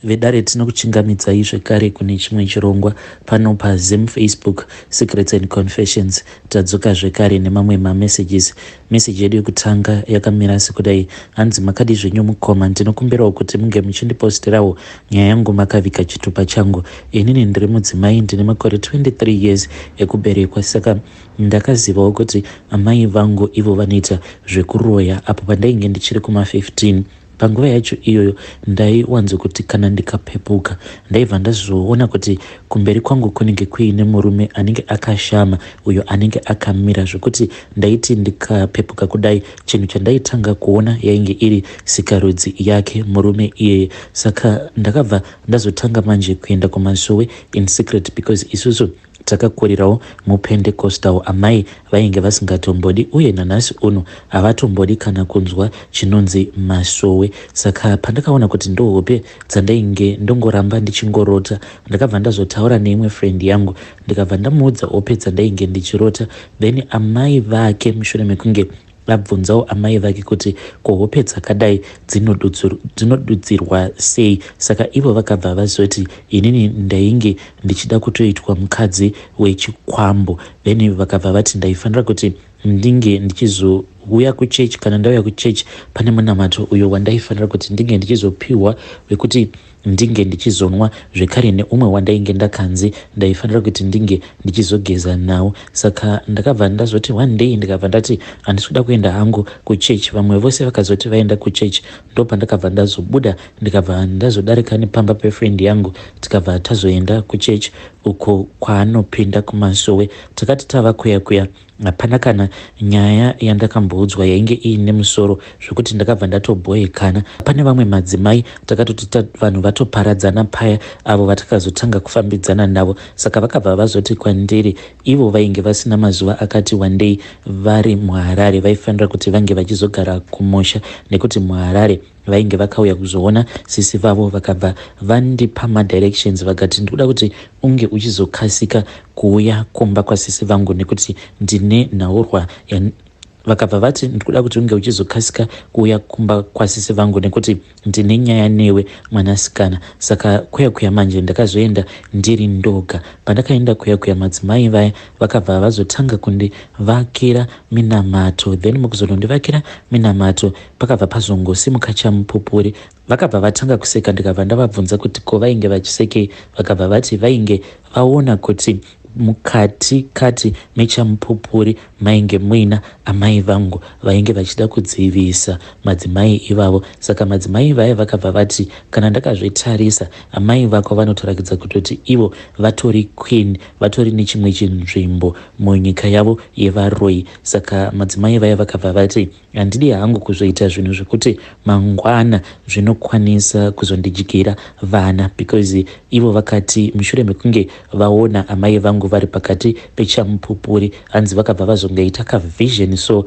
vedare tinokuchingamidzai zvekare kune chimwe chirongwa pano paZim Facebook Secrets and Confessions. Tadzoka zvekare nemamwe mamessages. Message yedu yekutanga yakamira sekudai: hanzi makadi zvenyu mukoma, ndinokumbirawo kuti munge muchindipostirawo nyaya yangu makavika chitupa changu. Inini ndiri mudzimai, ndine makore 23 years ekuberekwa, saka ndakazivawo kuti amai vangu ivo vanoita zvekuroya apo pandainge ndichiri kuma 15. Panguva yacho iyoyo ndaiwanzo kuti kana ndikapepuka ndaibva ndazoona kuti kumberi kwangu kunenge kuine murume anenge akashama, uyo anenge akamira, zvekuti ndaiti ndikapepuka kudai chinhu chandaitanga kuona yainge iri sikarudzi yake murume iyeye. Saka ndakabva ndazotanga manje kuenda kumasowe in secret, because isusu takakurirawo mupendecostal. Amai vainge vasingatombodi uye nanhasi uno havatombodi kana kunzwa chinonzi masowe. Saka pandakaona kuti ndohope dzandainge ndongoramba ndichingorota, ndakabva ndazotaura neimwe friend yangu ndikabva ndamuudza hope dzandainge ndichirota. Then amai vake mushure mekunge abvunzawo amai vake kuti kuhope dzakadai dzinodudzirwa sei. Saka ivo vakabva vazoti inini ndainge ndichida kutoitwa mukadzi wechikwambo. Then vakabva vati ndaifanira kuti ndinge ndichizouya kuchechi. Kana ndauya kuchechi pane munamato uyo wandaifanira kuti ndinge ndichizopiwa wekuti ndinge ndichizonwa zvekare neumwe wandainge ndakanzi ndaifanira kuti ndinge ndichizogeza nawo. Saka ndakabva ndazoti one day ndikabva ndati handisi kuda kuenda hangu kuchechi. Vamwe vose vakazoti vaenda kuchechi, ndo pandakabva ndazobuda ndikabva ndazodarika nepamba pefriend yangu, tikabva tazoenda kuchechi uko kwaanopinda kumasowe. Takati tava kuya hapana kana nyaya yandakamboudzwa yainge iine musoro zvekuti ndakabva ndatobhoyekana. Pane vamwe madzimai takatoti vanhu vatoparadzana paya, avo vatakazotanga kufambidzana navo. Saka vakabva vazoti kwandiri ivo vainge vasina mazuva akati wandei vari muHarare, vaifanira kuti vange vachizogara kumusha nekuti muHarare vainge vakauya kuzoona sisi vavo. Vakabva vandipa madirections vakati ndikuda kuti unge uchizokasika kuuya kumba kwasisi vangu nekuti ndine nhaurwa vakabva vati ndikuda kuti unge uchizokasika kuuya kumba kwasisi vangu nekuti ndine nyaya newe mwanasikana. Saka kuya manje ndakazoenda ndiri ndoga. Pandakaenda kuya madzimai vaya vakabva vazotanga kundivakira minamato. Then mukuzondivakira minamato pakabva pazongosimuka chamupupuri. Vakabva vatanga kuseka, ndikabva ndavabvunza kuti ko vainge vachisekei. Vakabva vati vainge vaona kuti mukati mechamupupuri mainge muina amai vangu vainge vachida kudzivisa madzimai ivavo. Saka madzimai vaya vakabva vati kana ndakazvitarisa amai vako vanotorakidza kutoti ivo vatori queen, vatori nechimwe chinzvimbo munyika yavo yevaroi. Saka madzimai vaya vakabva vati handidi hangu kuzoita zvinhu zvekuti mangwana zvinokwanisa kuzondidyira vana, because ivo vakati mushure mekunge vaona amai vangu vari pakati pechamupupuri, hanzi vakabva vazongaita kavision, so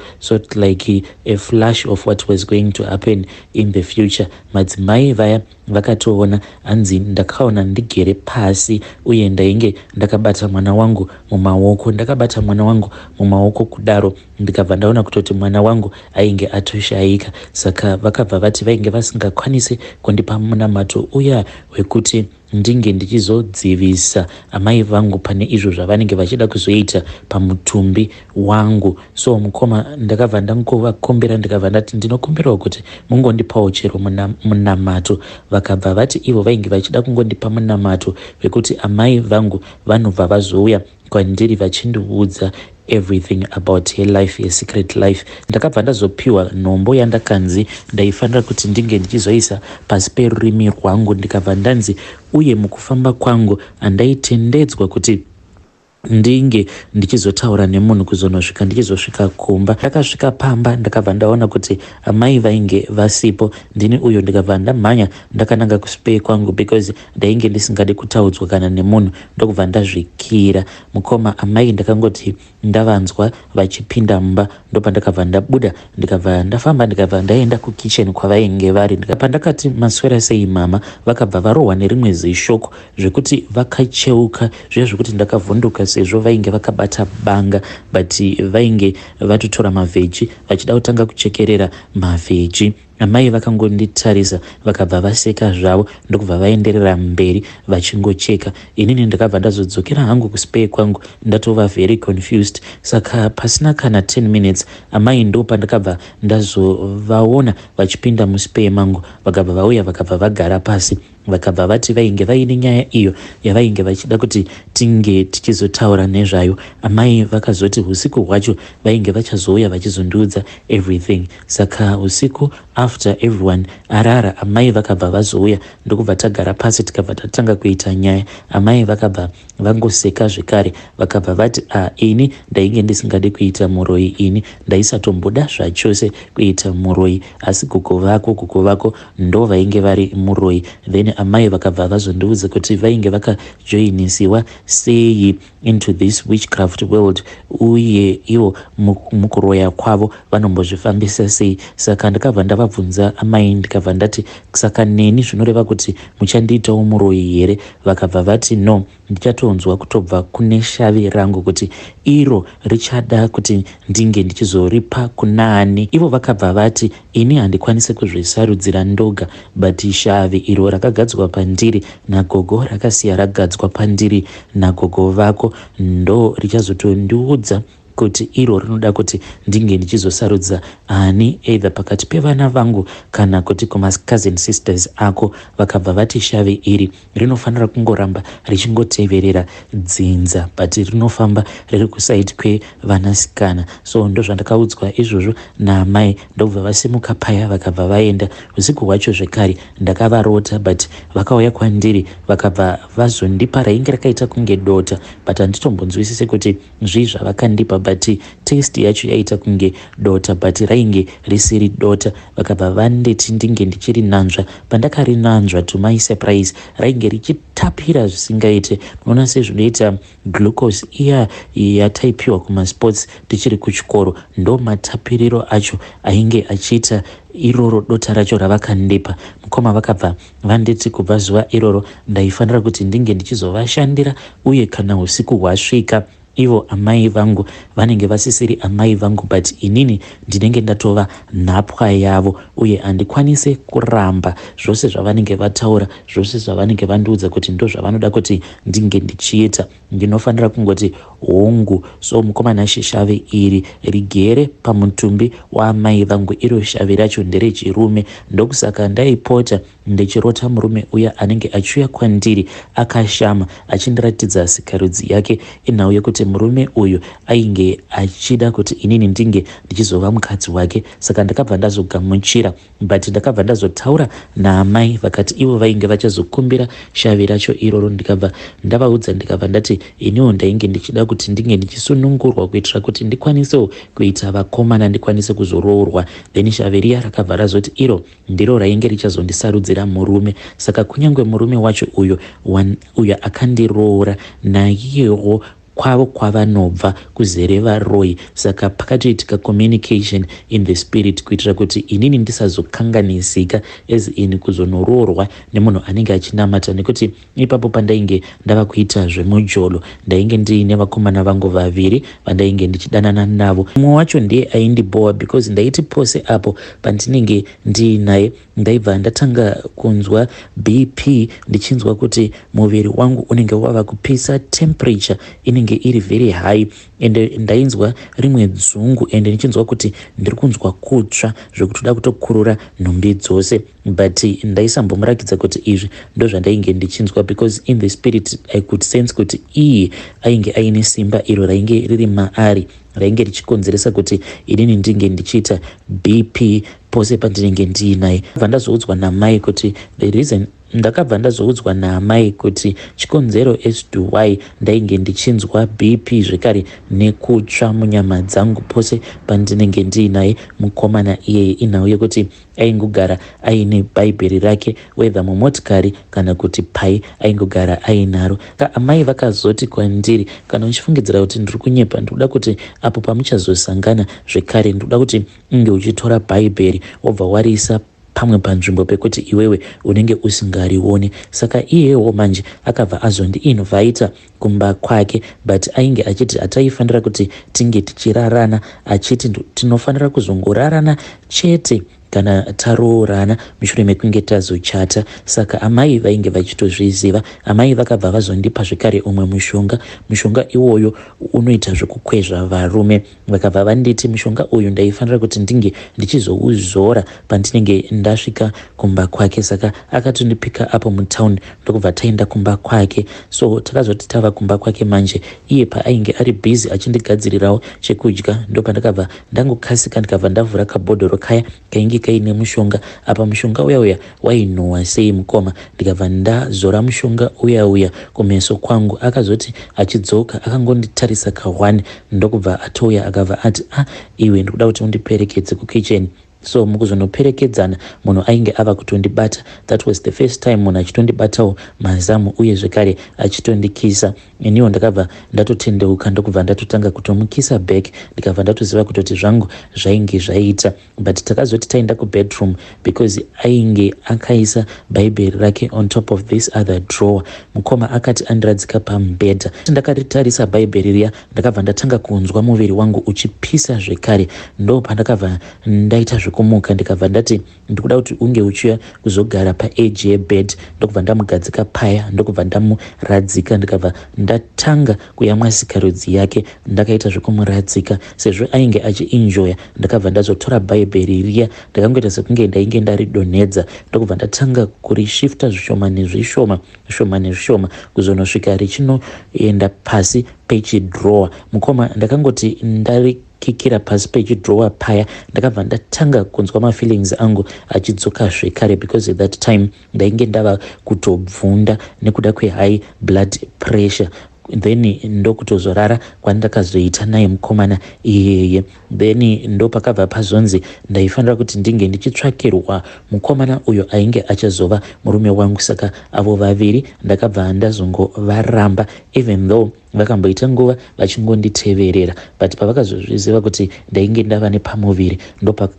like a flash of what was going to happen in the future. Madzimai vaya vakatoona hanzi ndakaona ndigere pasi uye ndainge ndakabata mwana wangu mumaoko. Ndakabata mwana wangu mumaoko kudaro ndikabva ndaona kutoti mwana wangu ainge atoshayika. Saka vakabva vati vainge vasingakwanisi kundipa munamato uya wekuti ndinge ndichizodzivisa amai vangu pane izvo zvavanenge vachida kuzoita pamutumbi wangu. So mukoma ndakabva ndangovakombera ndikabva ndati ndinokumbirawo kuti mungondipawo chero munamato. Vakabva vati ivo vainge vachida kungondipa munamato wekuti amai vangu vanobva vazouya kwandiri vachindiudza everything about her life, her secret life. Ndakabva ndazopiwa nhombo yandakanzi ndaifanira kuti ndinge ndichizoisa pasi perurimi rwangu. Ndikabva ndanzi uye mukufamba kwangu handaitendedzwa kuti ndinge ndichizotaura nemunhu kuzonosvika ndichizosvika kumba. Ndakasvika pamba ndakabva ndaona kuti amai vainge vasipo. Ndini uyo ndikabva ndamhanya ndakananga kuspare kwangu, because ndainge ndisingadi kutaudzwa kana nemunhu. Ndokubva ndazvikira mukoma amai ndakangoti ndavanzwa vachipinda mumba, ndopandakabva ndabuda ndikabva ndafamba ndikabva ndaenda kukitchen kwavainge vari. Pandakati maswera sei mama, vakabva varohwa nerimwe zishoko zvekuti vakacheuka zviya zvekuti ndakavhunduka. sezvo vainge vakabata banga but vainge vatotora mavheji vachida kutanga kuchekerera mavheji. Amai vakangonditarisa vakabva vaseka zvavo ndokubva vaenderera mberi vachingocheka. Inini ndakabva ndazodzokera hangu kuspare kwangu ndatova very confused. Saka pasina kana 10 minutes amai ndo pandakabva ndazovaona vachipinda muspare mangu vakabva vauya vakabva vagara pasi vakabva vati vainge vaine nyaya iyo yavainge vachida kuti tinge tichizotaura nezvayo. Amai vakazoti usiku hwacho vainge vachazouya vachizondiudza everything. Saka usiku after everyone arara amai vakabva vazouya ndokubva tagara pasi tikabva tatanga kuita nyaya. Amai vakabva vangoseka zvekare vakabva vati ini ndainge ndisingade kuita muroyi, ini ndaisatomboda zvachose kuita muroyi, asi gogo vako ndo vainge vari muroyi. Then amai vakabva vazondiudza kuti vainge vakajoinisiwa sei into this witchcraft world uye ivo mukuroya kwavo vanombozvifambisa sei. Saka ndakabva ndavabvunza amai ndikabva ndati saka neni zvinoreva kuti muchandiitawo muroyi here? Vakabva vati no, ndichatonzwa kutobva kune shavi rangu kuti iro richada kuti ndinge ndichizoripa kunaani. Ivo vakabva vati ini handikwanise kuzvisarudzira ndoga but shavi iro rakagadzwa pandiri nagogo rakasiya ragadzwa pandiri nagogo vako ndo richazotondiudza kuti iro rinoda kuti ndinge ndichizosarudza ani either pakati pevana vangu kana kuti cousin sisters ako. Vakabva vati shavi iri rinofanira kungoramba richingoteverera dzinza but rinofamba riri kusaidi kwevanasikana. So ndo zvandakaudzwa izvozvo naamai ndobva vasimuka paya vakabva vaenda. Usiku hwacho zvekare ndakavarota but vakauya kwandiri vakabva vazondipa rainge rakaita kunge dota but handitombonzwisise kuti zvii zvavakandipa but taste yacho yaita kunge dota but rainge risiri dota. Vakabva vanditi ndinge ndichiri nanzva. Pandakari nanzva to my surprise rainge richitapira zvisingaite. Unoona sezvinoita glucose iya yataipiwa kumasports tichiri kuchikoro, ndo matapiriro acho ainge achiita iroro dota racho ravakandipa. Mukoma vakabva vanditi kubva zuva iroro ndaifanira kuti ndinge ndichizovashandira uye kana usiku hwasvika ivo amai vangu vanenge vasisiri amai vangu but inini ndinenge ndatova nhapwa yavo uye handikwanise kuramba zvose zvavanenge vataura, zvose zvavanenge vandiudza kuti ndo zvavanoda kuti ndinge ndichiita. Ndinofanira kungoti hongu. So mukomana shavi iri rigere pamutumbi waamai vangu, iro shavi racho nderechirume. Ndokusaka ndaipota ndichirota murume uya anenge achiuya kwandiri akashama achindiratidza sikarudzi yake inhau yekuti murume uyu ainge achida kuti inini ndinge ndichizova mukadzi wake. Saka ndakabva ndazogamuchira but ndakabva ndazotaura naamai vakati ivo vainge vachazokumbira shavi racho iroro. Ndikabva ndavaudza ndikabva ndati iniwo ndainge ndichida kuti ndinge ndichisunungurwa kuitira kuti ndikwanisewo kuita vakomana, ndikwanise kuzoroorwa. Then shavi riya rakabva razoti iro ndiro rainge richazondisarudzira murume. Saka kunyange murume wacho uyo akandiroora naiyewo kwavo kwavanobva kuzere varoyi. Saka pakatoitika communication in the spirit kuitira kuti inini ndisazokanganisika as in kuzonoroorwa nemunhu anenge achinamata, nekuti ipapo pandainge ndava kuita zvemujolo ndainge ndiine vakomana vangu vaviri vandainge ndichidanana navo. Mumwe wacho ndiye aindiboa because ndaiti pose apo pandinenge ndiinaye ndaibva ndatanga kunzwa BP, ndichinzwa kuti muviri wangu unenge wava kupisa, temperature inenge iri very high ende ndainzwa rimwe dzungu ende ndichinzwa kuti ndiri kunzwa kutsva zvekutoda kutokurura nhumbi dzose but ndaisambomurakidzwa kuti izvi ndo zvandainge ndichinzwa because in the spirit I could sense kuti iyi ainge aine simba iro rainge riri maari rainge richikonzeresa kuti inini ndinge ndichiita BP pose pandinenge ndiinaye. Vandazoudzwa namai kuti the reason ndakabva ndazoudzwa naamai kuti chikonzero as to why ndainge ndichinzwa BP zvekare nekutsva munyama dzangu pose pandinenge ndiinaye mukomana iyeye inhau yekuti aingogara aine bhaibheri rake whether mumotikari kana kuti pai aingogara ainaro. Amai vakazoti kwandiri kana uchifungidzira kuti ndiri kunyepa ndikuda kuti apo pamuchazosangana zvekare ndikuda kuti unge uchitora bhaibheri wobva wariisa pamwe panzvimbo pekuti iwewe unenge usingarioni. Saka iyewo manje akabva azondiinvhaita kumba kwake, but ainge achiti hataifanira kuti tinge tichirarana, achiti tinofanira kuzongorarana chete kana taroorana mushure mekunge tazochata. Saka amai vainge vachitozviziva. Amai vakabva vazondipa zvekare umwe mushonga iwoyo unoita zvekukwezva varume. Vakabva vanditi mushonga uyu ndaifanira kuti ndinge ndichizouzora pandinenge ndasvika kumba kwake. Saka akatondipika apo mutaundi ndokubva taenda kumba kwake. So takazoti tava kumba kwake manje, iye paainge ari bhizi achindigadzirirawo chekudya, ndopandakabva ndangokasika ndikabva ndavhura kabhodhoro kaya kainge kaine mushonga. Apa mushonga uya wainhuhwa sei mukoma. Ndikabva ndazora mushonga uya kumeso kwangu. Akazoti achidzoka akangonditarisa kahwani ndokubva atouya akabva ati iwe ndikuda kuti undiperekedze kukicheni. So mukuzonoperekedzana munhu ainge ava kutondibata. That was the first time munhu achitondibatawo mazamu uye zvekare achitondikisa. Iniwo ndakabva ndatotendeuka ndokubva ndatotanga kutomukisa back. Ndikabva ndatoziva kutoti zvangu zvainge zvaita. But takazoti taenda kubedroom because ainge akaisa bhaibheri rake on top of this other drawer. Mukoma akati andiradzika pamubhedha. Ndakaritarisa bhaibheri riya ndakabva ndatanga kunzwa muviri wangu uchipisa zvekare. Ndo pandakabva ndaita kumuka ndikabva ndati ndikuda kuti unge uchiuya kuzogara paeji yebed. Ndokubva ndamugadzika paya ndokubva ndamuradzika. Ndikabva ndatanga kuyamwa sikarudzi yake ndakaita zvekumuradzika. Sezvo ainge achienjoya ndakabva ndazotora bhaibheri riya ndakangoita sekunge ndainge ndaridonhedza. Ndokubva ndatanga kurishifta zvishoma nezvishoma kuzonosvika richinoenda pasi pechidrowa. Mukoma ndakangoti kikira pasi pechidrowa paya ndakabva ndatanga kunzwa mafeelings angu achidzoka zvekare because at that time ndainge ndava kutobvunda nekuda kwehigh blood pressure. Then ndokutozorara kwandakazoita naye mukomana iyeye. Then ndopakabva pazonzi ndaifanira kuti ndinge ndichitsvakirwa mukomana uyo ainge achazova murume wangu. Saka avo vaviri ndakabva ndazongovaramba even though vakamboita nguva vachingonditeverera, but pavakazozviziva kuti ndainge ndava nepamuviri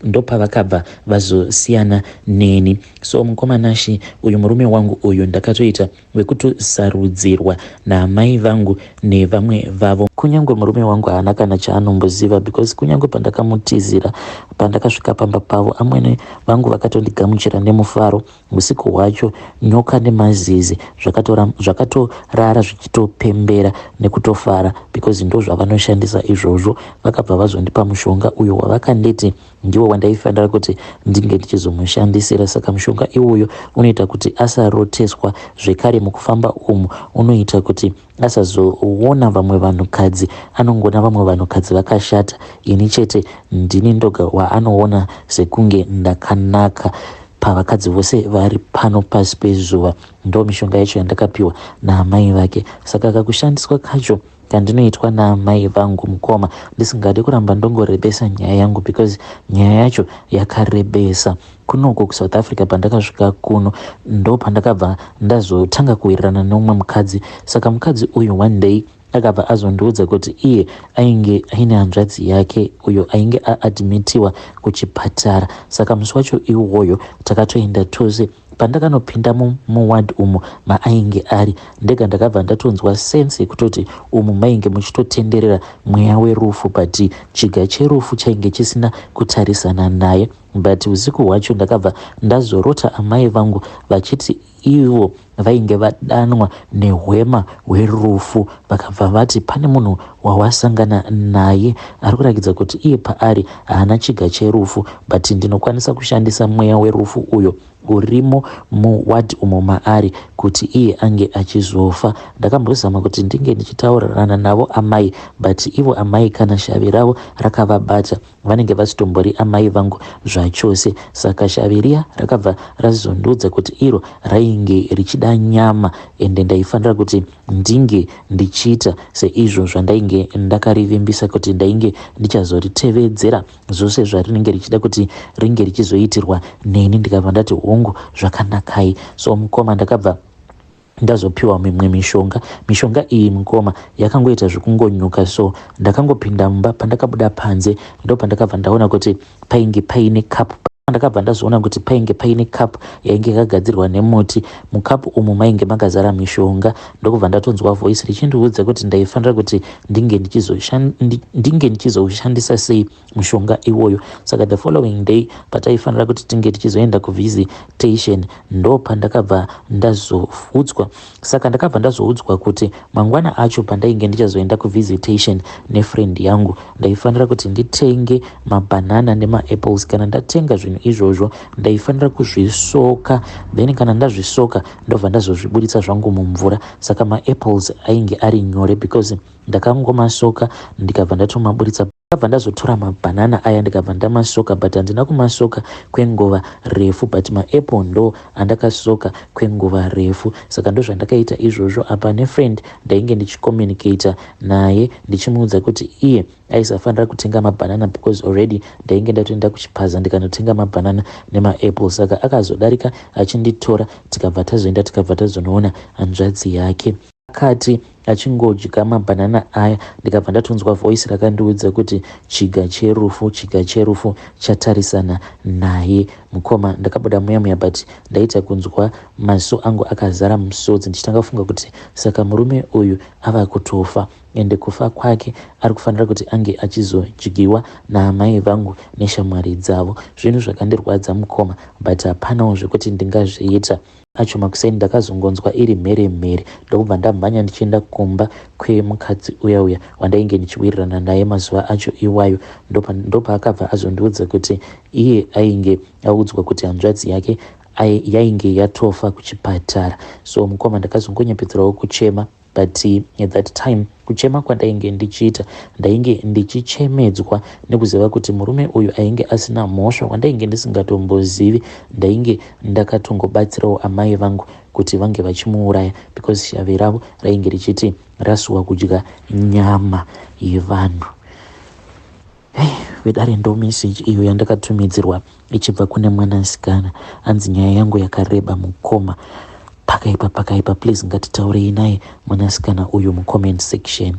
ndopavakabva vazosiyana neni. So mukomanashi uyu murume wangu uyu ndakatoita wekutosarudzirwa naamai vangu nevamwe vavo. Kunyange murume wangu haana kana chaanomboziva because kunyange pandakamutizira pandakasvika pamba pavo amwene vangu vakatondigamuchira nemufaro. Usiku hwacho nyoka nemazizi zvakatorara zvichitopembera nekutofara because ndo zvavanoshandisa izvozvo. Vakabva vazondipa mushonga uyo wavakanditi ndiwo wandaifanira kuti ndinge ndichizomushandisira. Saka mushonga iwoyo unoita kuti asaroteswa zvekare mukufamba umu. Unoita kuti asazoona vamwe vanhukadzi, anongona vamwe vanhukadzi vakashata. Ini chete ndini ndoga waanoona sekunge ndakanaka pavakadzi vose vari pano pasi pezuva. Ndo mishonga yacho yandakapiwa naamai vake. Saka kakushandiswa kacho kandinoitwa naamai vangu mukoma ndisingade kuramba ndongorebesa nyaya yangu because nyaya yacho yakarebesa. Kunoko kuSouth Africa pandakasvika kuno ndo pandakabva ndazotanga kuwirirana neumwe mukadzi. Saka mukadzi uyu one day akabva azondiudza kuti iye ainge aine hanzvadzi yake uyo ainge aadmitiwa kuchipatara. Saka musi wacho iwoyo takatoenda tose. Pandakanopinda muward umu maainge ari ndega ndakabva ndatonzwa sense yekutoti umu mainge muchitotenderera mweya werufu, but chiga cherufu chainge chisina kutarisana naye. But usiku hwacho ndakabva ndazorota amai vangu vachiti ivo vainge vadanwa nehwema hwerufu. Vakabva vati pane munhu wawasangana naye ari kurakidza kuti iye paari haana chiga cherufu, but ndinokwanisa kushandisa mweya werufu uyo urimo muward umo maari kuti iye ange achizofa. Ndakambozama kuti ndinge ndichitaurirana navo amai, but ivo amai kana shavi ravo rakavabata vanenge vasitombori amai vangu zvachose. Saka shavi riya rakabva razondiudza kuti iro rainge richida nyama ende ndaifanira kuti ndinge ndichiita seizvo zvandainge ndakarivimbisa kuti ndainge ndichazoritevedzera zvose zvarinenge richida kuti ringe richizoitirwa neni. Ndikabva ndati hongu zvakanakai. So mukoma ndakabva ndazopiwa mimwe mishonga iyi mukoma yakangoita zvekungonyuka. So ndakangopinda mumba, pandakabuda panze ndo pandakabva ndaona kuti painge paine kapu ndakabva ndazoona kuti painge paine kapu yainge yakagadzirwa nemuti. Mukapu umu mainge makazara mishonga. Ndokubva ndatonzwa voice richindiudza kuti ndaifanira kuti ndinge ndichizoshandisa sei mushonga iwoyo. Saka the following day pataifanira kuti tinge tichizoenda kuvisitation ndo pandakabva ndazoudzwa. Saka ndakabva ndazoudzwa kuti mangwana acho pandainge ndichazoenda kuvisitation nefriend yangu ndaifanira kuti nditenge mabhanana nemaapples. Kana ndatenga zvinhu izvozvo ndaifanira kuzvisoka, then kana ndazvisoka ndobva ndazozvibuditsa zvangu mumvura. Saka maapples ainge ari nyore because ndakangomasoka ndikabva ndatomabuditsa. Ndakabva ndazotora mabhanana aya ndikabva ndamasoka, but handina kumasoka kwenguva refu, but maapple ndo andakasoka kwenguva refu. Saka ndo zvandakaita izvozvo. Apa nefriend ndainge ndichicommunicata naye ndichimuudza kuti iye aisafanira kutenga mabhanana because already ndainge ndatoenda kuchipaza ndikanotenga mabhanana nemaapple. Saka akazodarika achinditora tikabva tazonoona hanzvadzi yake. Akati achingodya mabhanana aya ndikabva ndatonzwa voice rakandiudza kuti chiga cherufu chatarisana naye. Mukoma ndakabuda muya but ndaita kunzwa maso angu akazara musodzi ndichitanga kufunga kuti saka murume uyu ava kutofa ende kufa kwake ari kufanira kuti ange achizodyiwa naamai vangu neshamwari dzavo. Zvinhu zvakandirwadza mukoma, but hapanawo zvekuti ndingazviita. Acho makuseni ndakazongonzwa iri mhere ndokubva ndamhanya ndichienda kumba kwemukadzi uya wandainge ndichiwirirana naye mazuva acho iwayo. Ndopaakabva azondiudza kuti iye ainge audzwa kuti hanzvadzi yake yainge yatofa kuchipatara. So mukoma ndakazongonyepedzerawo kuchema, but at that time kuchema kwandainge ndichiita ndainge ndichichemedzwa nekuziva kuti murume uyu ainge asina mhosva wandainge ndisingatombozivi. Ndainge ndakatongobatsirawo amai vangu kuti vange vachimuuraya because shave ravo rainge richiti rasuwa kudya nyama yevanhu. Vedare ndo message iyo yandakatumidzirwa ichibva kune mwanasikana. Hanzi nyaya yangu yakareba mukoma, pakaipa please ngatitaurei naye mwanasikana uyu mucomment section.